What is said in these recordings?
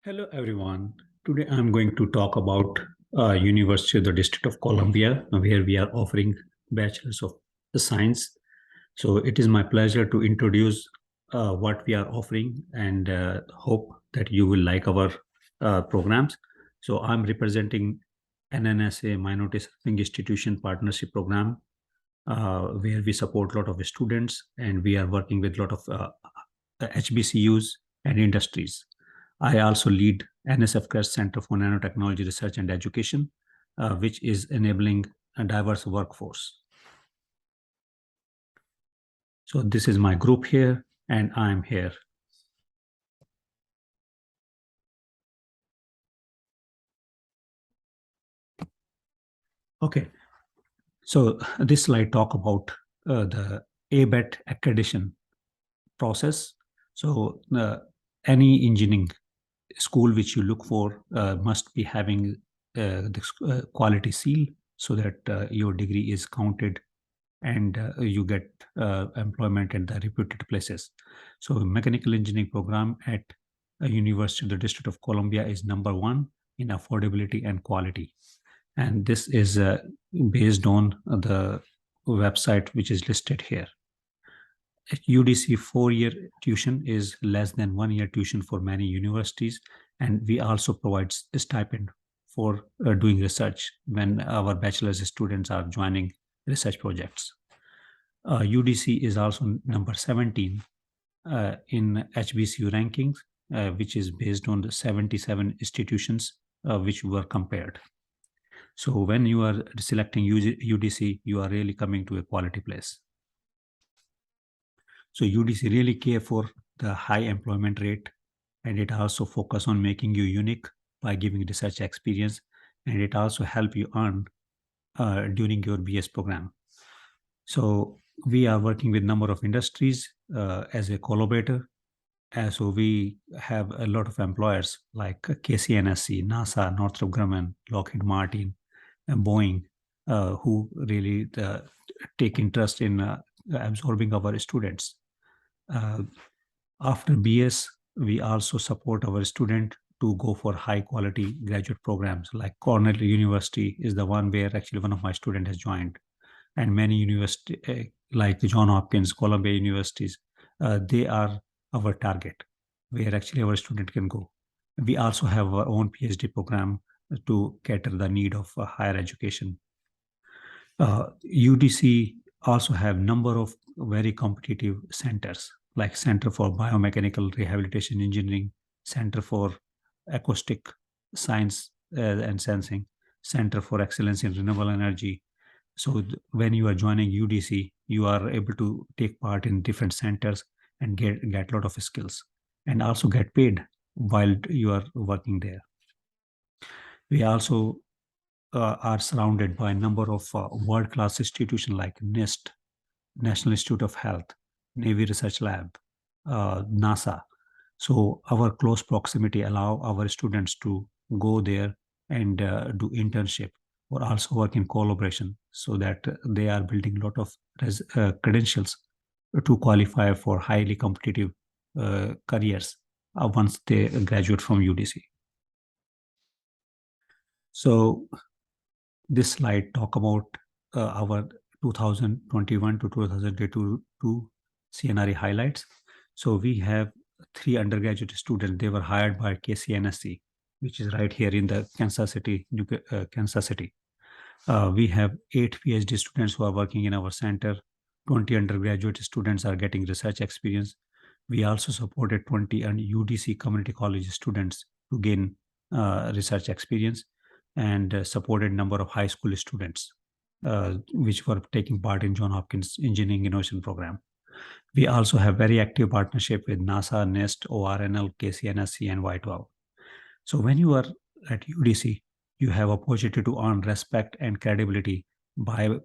Hello, everyone. Today I'm going to talk about University of the District of Columbia, where we are offering Bachelors of Science. So it is my pleasure to introduce what we are offering and hope that you will like our programs. So I'm representing NNSA Minority Serving Institution Partnership Program, where we support a lot of students and we are working with a lot of HBCUs and industries. I also lead NSF Crest Center for Nanotechnology Research and Education, which is enabling a diverse workforce. So this is my group here, and I'm here. Okay, so this slide talk about the ABET accreditation process. So any engineering school which you look for must be having the quality seal so that your degree is counted and you get employment at the reputed places. So mechanical engineering program at a University of the District of Columbia is #1 in affordability and quality. And this is based on the website which is listed here. At UDC 4-year tuition is less than 1 year tuition for many universities, and we also provide a stipend for doing research when our bachelor's students are joining research projects. UDC is also number 17 in HBCU rankings, which is based on the 77 institutions which were compared. So when you are selecting UDC, you are really coming to a quality place. So UDC really care for the high employment rate, and it also focus on making you unique by giving research experience, and it also help you earn during your BS program. So we are working with number of industries as a collaborator. So we have a lot of employers like KCNSC, NASA, Northrop Grumman, Lockheed Martin, and Boeing, who really take interest in absorbing our students. After BS, we also support our student to go for high quality graduate programs like Cornell University is the one where actually one of my students has joined, and many universities like John Hopkins, Columbia universities, they are our target where actually our student can go. We also have our own PhD program to cater the need of higher education. UDC also have number of very competitive centers like Center for Biomechanical Rehabilitation Engineering, Center for Acoustic Science and Sensing, Center for Excellence in Renewable Energy. So when you are joining UDC, you are able to take part in different centers and get a lot of skills and also get paid while you are working there. We also are surrounded by a number of world-class institutions like NIST, National Institute of Health, Navy Research Lab, NASA. So our close proximity allow our students to go there and do internship or also work in collaboration so that they are building a lot of credentials to qualify for highly competitive careers once they graduate from UDC. So this slide talk about our 2021 to 2022 CNRE highlights. So we have 3 undergraduate students. They were hired by KCNSC, which is right here in the Kansas City. We have 8 PhD students who are working in our center. 20 undergraduate students are getting research experience. We also supported 20 UDC community college students to gain research experience, and supported number of high school students which were taking part in John Hopkins Engineering Innovation Program. We also have very active partnership with NASA, NIST, ORNL, KCNSC, and Y12. So when you are at UDC, you have opportunity to earn respect and credibility by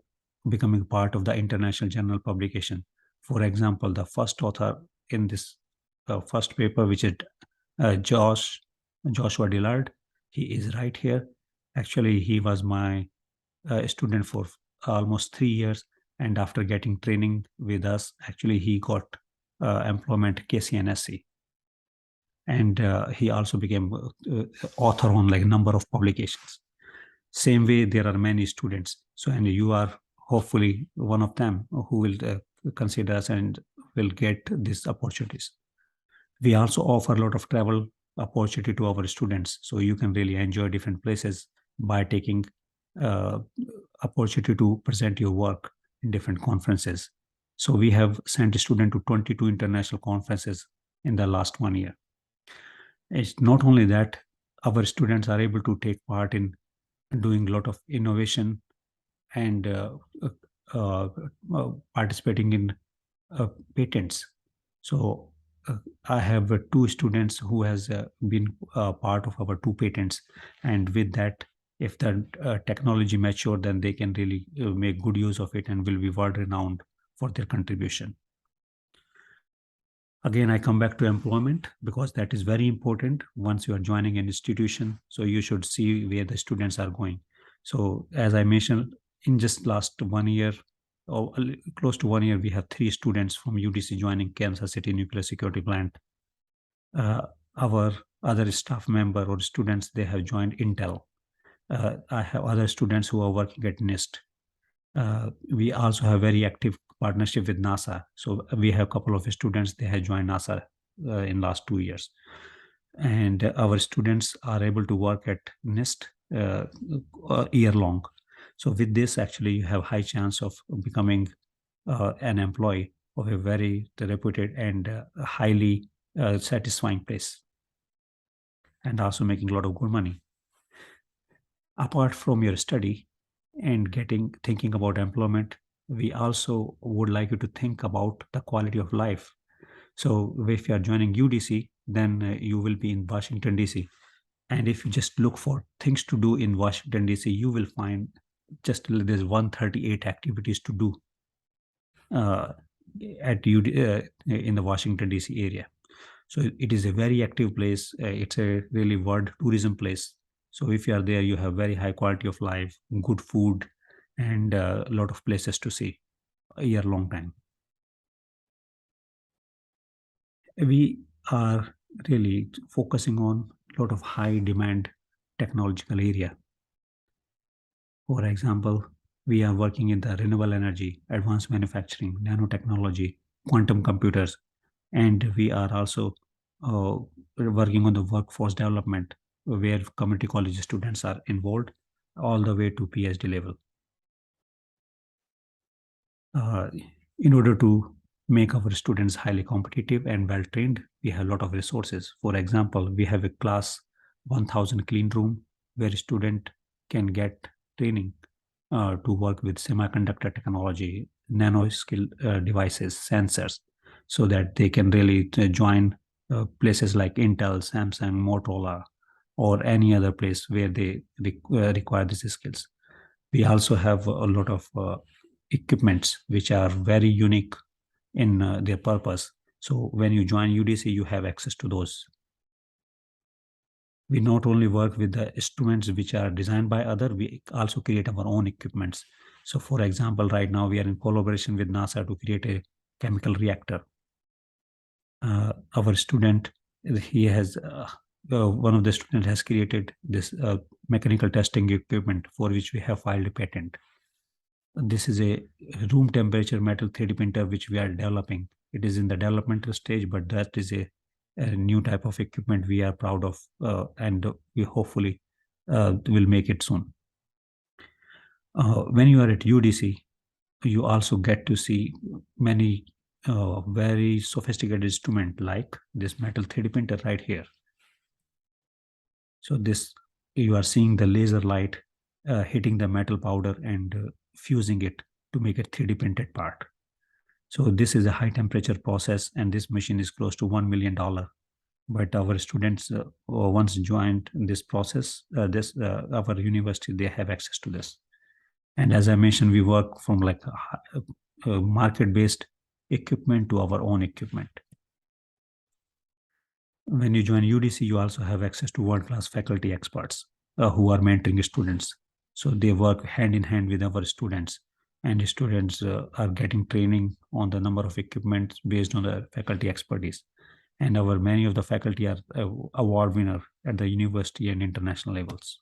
becoming part of the international journal publication. For example, the first author in this first paper, which is Joshua Dillard, he is right here. Actually, he was my student for almost 3 years, and after getting training with us, actually he got employment at KCNSC. and he also became author on like a number of publications. Same way, there are many students. So, and you are hopefully one of them who will consider us and will get these opportunities. We also offer a lot of travel opportunity to our students, so you can really enjoy different places by taking uh, opportunity to present your work in different conferences. So we have sent a student to 22 international conferences in the last 1 year. It's not only that, our students are able to take part in doing a lot of innovation and uh, uh, participating in patents. So I have two students who has been part of our two patents, and with that, if the technology mature, then they can really make good use of it and will be world renowned for their contribution. Again, I come back to employment because that is very important once you are joining an institution. So you should see where the students are going. So as I mentioned, in just last 1 year, or close to 1 year, we have 3 students from UTC joining Kansas City Nuclear Security Plant. Our other staff member or students, they have joined Intel. I have other students who are working at NIST. We also have very active partnership with NASA. So we have a couple of students, they have joined NASA in last 2 years. And our students are able to work at NIST year long. So with this, actually, you have high chance of becoming an employee of a very reputed and highly satisfying place, and also making a lot of good money. Apart from your study and thinking about employment, we also would like you to think about the quality of life. So if you are joining UDC, then you will be in Washington DC, and if you just look for things to do in Washington DC, you will find just there's 138 activities to do uh, at in the Washington DC area. So it is a very active place. It's a really world tourism place. So if you are there, you have very high quality of life, good food, and a lot of places to see a year long time. We are really focusing on a lot of high demand technological area. For example, we are working in the renewable energy, advanced manufacturing, nanotechnology, quantum computers, and we are also uh, working on the workforce development where community college students are involved all the way to PhD level. Uh, in order to make our students highly competitive and well trained, we have a lot of resources. For example, we have a class 1000 clean room where a student can get training to work with semiconductor technology, nano skill devices, sensors, so that they can really join places like Intel, Samsung, Motorola, or any other place where they require these skills. We also have a lot of equipments which are very unique in their purpose. So when you join UDC, you have access to those. We not only work with the instruments which are designed by other, we also create our own equipments. So for example, right now we are in collaboration with NASA to create a chemical reactor. Our student, he has one of the students has created this mechanical testing equipment for which we have filed a patent. This is a room temperature metal 3D printer which we are developing. It is in the developmental stage, but that is a new type of equipment we are proud of, and we hopefully will make it soon. When you are at UDC, you also get to see many very sophisticated instruments like this metal 3D printer right here. So this, you are seeing the laser light hitting the metal powder and fusing it to make a 3D printed part. So this is a high temperature process, and this machine is close to $1 million. But our students once joined this process, our university, they have access to this. And as I mentioned, we work from like a market-based equipment to our own equipment. When you join UDC, you also have access to world-class faculty experts who are mentoring students. So they work hand in hand with our students, and students are getting training on the number of equipments based on the faculty expertise. and our many of the faculty are award winner at the university and international levels.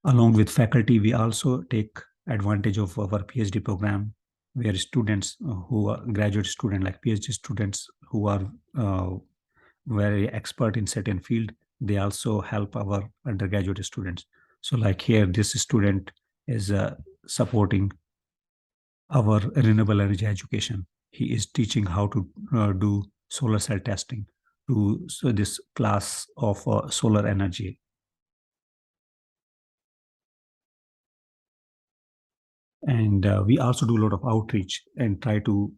Along with faculty, we also take advantage of our PhD program, where students who are graduate students, like PhD students who are very expert in certain field, they also help our undergraduate students. So like here, this student is supporting our renewable energy education. He is teaching how to do solar cell testing to this class of solar energy. And we also do a lot of outreach and try to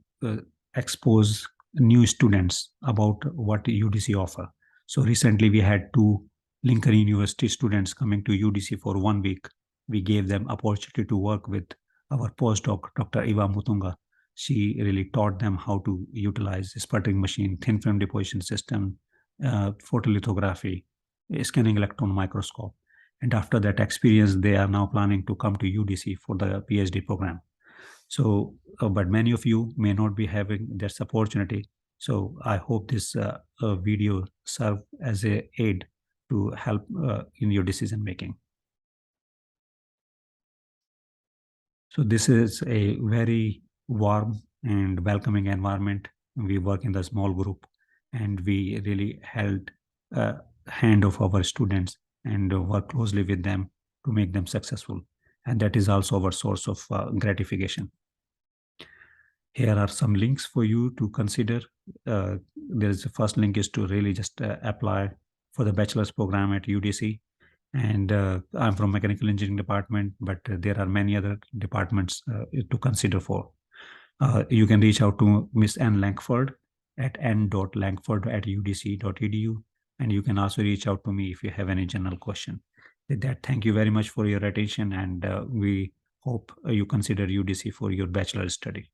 expose new students about what UDC offer. So recently we had two Lincoln University students coming to UDC for 1 week. We gave them opportunity to work with our postdoc, Dr. Eva Mutunga. She really taught them how to utilize sputtering machine, thin film deposition system, photolithography, scanning electron microscope. And after that experience, they are now planning to come to UDC for the PhD program. So, but many of you may not be having this opportunity. So I hope this video serve as a aid to help in your decision making. So this is a very warm and welcoming environment. We work in the small group, and we really held a hand of our students and work closely with them to make them successful. And that is also our source of gratification. Here are some links for you to consider. There's the first link is to really just apply for the bachelor's program at UDC. And I'm from mechanical engineering department, but there are many other departments to consider for. You can reach out to Miss Ann Lankford at n.lankford@udc.edu. And you can also reach out to me if you have any general question. With that, thank you very much for your attention, and we hope you consider UDC for your bachelor's study.